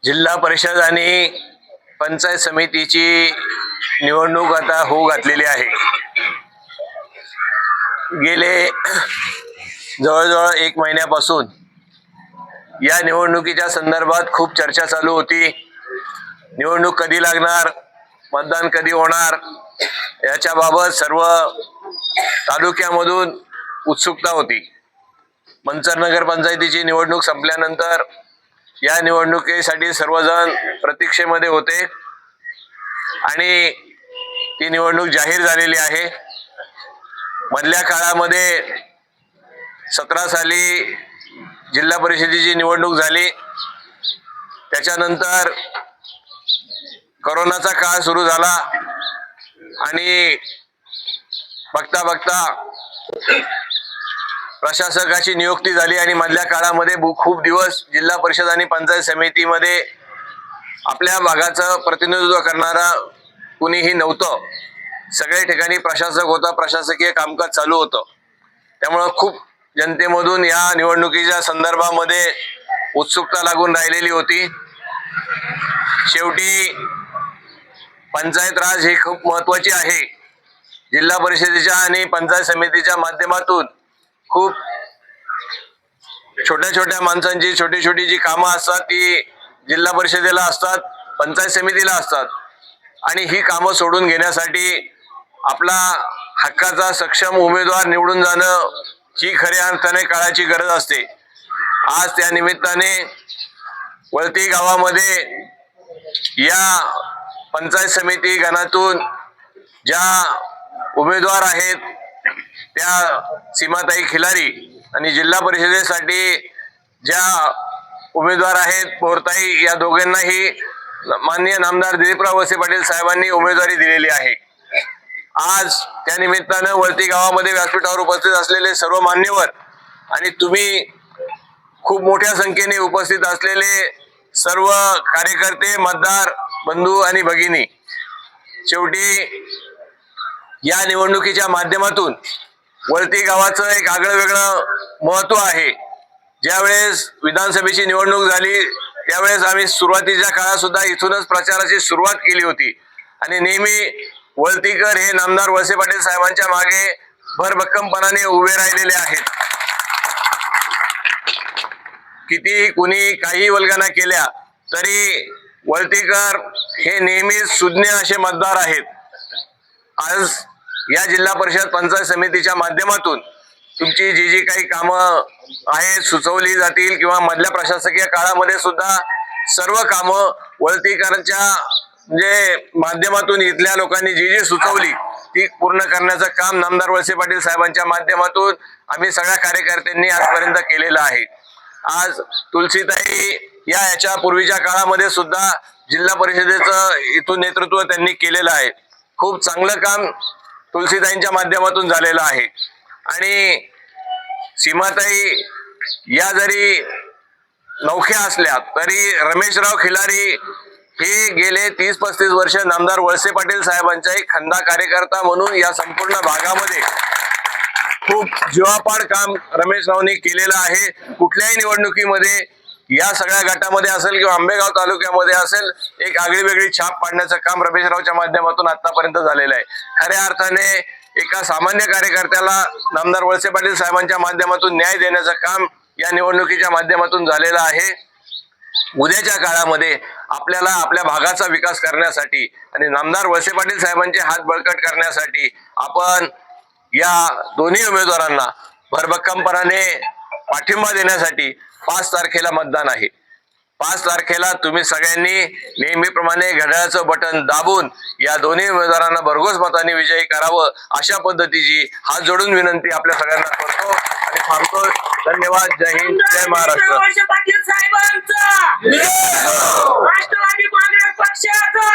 जिल्हा परिषद आणि पंचायत समितीची निवडणूक आता होऊ घातलेली आहे। गेले जवळजवळ 1 महिन्यापासून या निवडणुकीच्या संदर्भात खूप चर्चा चालू होती। निवडणूक कधी लागणार, मतदान कधी होणार याच्याबाबत सर्व तालुक्यामधून उत्सुकता होती। मंचर नगर पंचायतीची निवडणूक संपल्यानंतर या निवडणुकीसाठी सर्वजण प्रतीक्षेमध्ये होते आणि ती निवडणूक जाहीर झालेली आहे। मधल्या काळामध्ये 17 साली जिल्हा परिषदेची निवडणूक झाली। त्याच्यानंतर कोरोनाचा काळ सुरू झाला आणि बघता बघता प्रशासकाची नियुक्ती झाली आणि मधल्या काळामध्ये खूप दिवस जिल्हा परिषद आणि पंचायत समितीमध्ये आपल्या भागाचं प्रतिनिधित्व करणारा कुणीही नव्हतं। सगळ्या ठिकाणी प्रशासक होता, प्रशासकीय कामकाज चालू होतं। त्यामुळे खूप जनतेमधून या निवडणुकीच्या संदर्भामध्ये उत्सुकता लागून राहिलेली होती। शेवटी पंचायत राज ही खूप महत्त्वाची आहे। जिल्हा परिषदेच्या आणि पंचायत समितीच्या माध्यमातून खूप छोट्या छोट्या माणसांची छोटी छोटी जी कामं असतात ती जिल्हा परिषदेला असतात, पंचायत समितीला असतात आणि ही कामं सोडून घेण्यासाठी आपला हक्काचा सक्षम उमेदवार निवडून जाणं ही खऱ्या अर्थाने काळाची गरज असते। आज त्या निमित्ताने वळती गावामध्ये या पंचायत समिती गणातून ज्या उमेदवार आहेत त्या सीमाताई खिलारी आणि जिल्हा परिषदेसाठी ज्या उमेदवार आहेत पोरताई, या दोघांनाही माननीय नामदार दिलीपराव वळसे पाटील साहेबांनी उमेदवारी दिलेली आहे। आज त्या निमित्तानं वळती गावामध्ये व्यासपीठावर उपस्थित असलेले सर्व मान्यवर आणि तुम्ही खूप मोठ्या संख्येने उपस्थित असलेले सर्व कार्यकर्ते, मतदार बंधू आणि भगिनी, शेवटी या निवडणुकीच्या माध्यमातून वळती गावाचं एक आगळं वेगळं महत्त्व आहे। ज्यावेळेस विधानसभेची निवडणूक झाली त्यावेळेस आम्ही सुरुवातीच्या काळात सुद्धा इथूनच प्रचाराची सुरुवात केली होती आणि नेहमी वळतीकर हे नामदार वळसे पाटील साहेबांच्या मागे भरभक्कमपणाने उभे राहिलेले आहेत। किती कुणी काही वल्गना केल्या तरी वळतीकर हे नेहमीच सुज्ञ असे मतदार आहेत। आज या जिल्हा परिषद पंचायत समितीच्या माध्यमातून तुमची जी जी काही कामं आहेत सुचवली जातील किंवा मधल्या प्रशासकीय काळामध्ये सुद्धा सर्व कामं वळतीकरांच्या माध्यमातून इथल्या लोकांनी जी जी सुचवली ती पूर्ण करण्याचं काम नामदार वळसे पाटील साहेबांच्या माध्यमातून आम्ही सगळ्या कार्यकर्त्यांनी आजपर्यंत केलेलं आहे। आज तुलसीताई याच्या पूर्वीच्या काळामध्ये सुद्धा जिल्हा परिषदेचं इथून नेतृत्व त्यांनी केलेलं आहे। खूप चांगलं काम तुलसीताईंच्या माध्यमातून झालेलं आहे आणि सीमाताई या जरी नौख्या असल्या तरी रमेशराव खिलारी हे गेले 30-35 वर्ष नामदार वळसे पाटील साहेबांचा एक खंदा कार्यकर्ता म्हणून या संपूर्ण भागामध्ये खूप जीवापाड काम रमेशरावनी केलेलं आहे। कुठल्याही निवडणुकीमध्ये या सगळ्या गटामध्ये असेल किंवा आंबेगाव तालुक्यामध्ये असेल एक आगळी वेगळी छाप पाडण्याचं काम रमेशरावच्या माध्यमातून आतापर्यंत झालेलं आहे। खऱ्या अर्थाने एका सामान्य कार्यकर्त्याला नामदार वळसे पाटील साहेबांच्या माध्यमातून न्याय देण्याचं काम या निवडणुकीच्या माध्यमातून झालेलं आहे। उद्याच्या काळामध्ये आपल्याला आपल्या भागाचा विकास करण्यासाठी आणि नामदार वळसे पाटील साहेबांचे हात बळकट करण्यासाठी आपण या दोन्ही उमेदवारांना भरभक्कमपणाने पाठिंबा देण्यासाठी 5 तारखेला मतदान आहे। 5 तारखेला तुम्ही सगळ्यांनी नेहमीप्रमाणे घड्याळाचं बटन दाबून या दोन्ही उमेदवारांना भरघोस मताने विजयी करावं अशा पद्धतीची हात जोडून विनंती आपल्या सगळ्यांना करतो आणि थांबतो। धन्यवाद। जय हिंद, जय महाराष्ट्र। वळसे पाटील साहेबांचा राष्ट्रवादी काँग्रेस पक्षाचा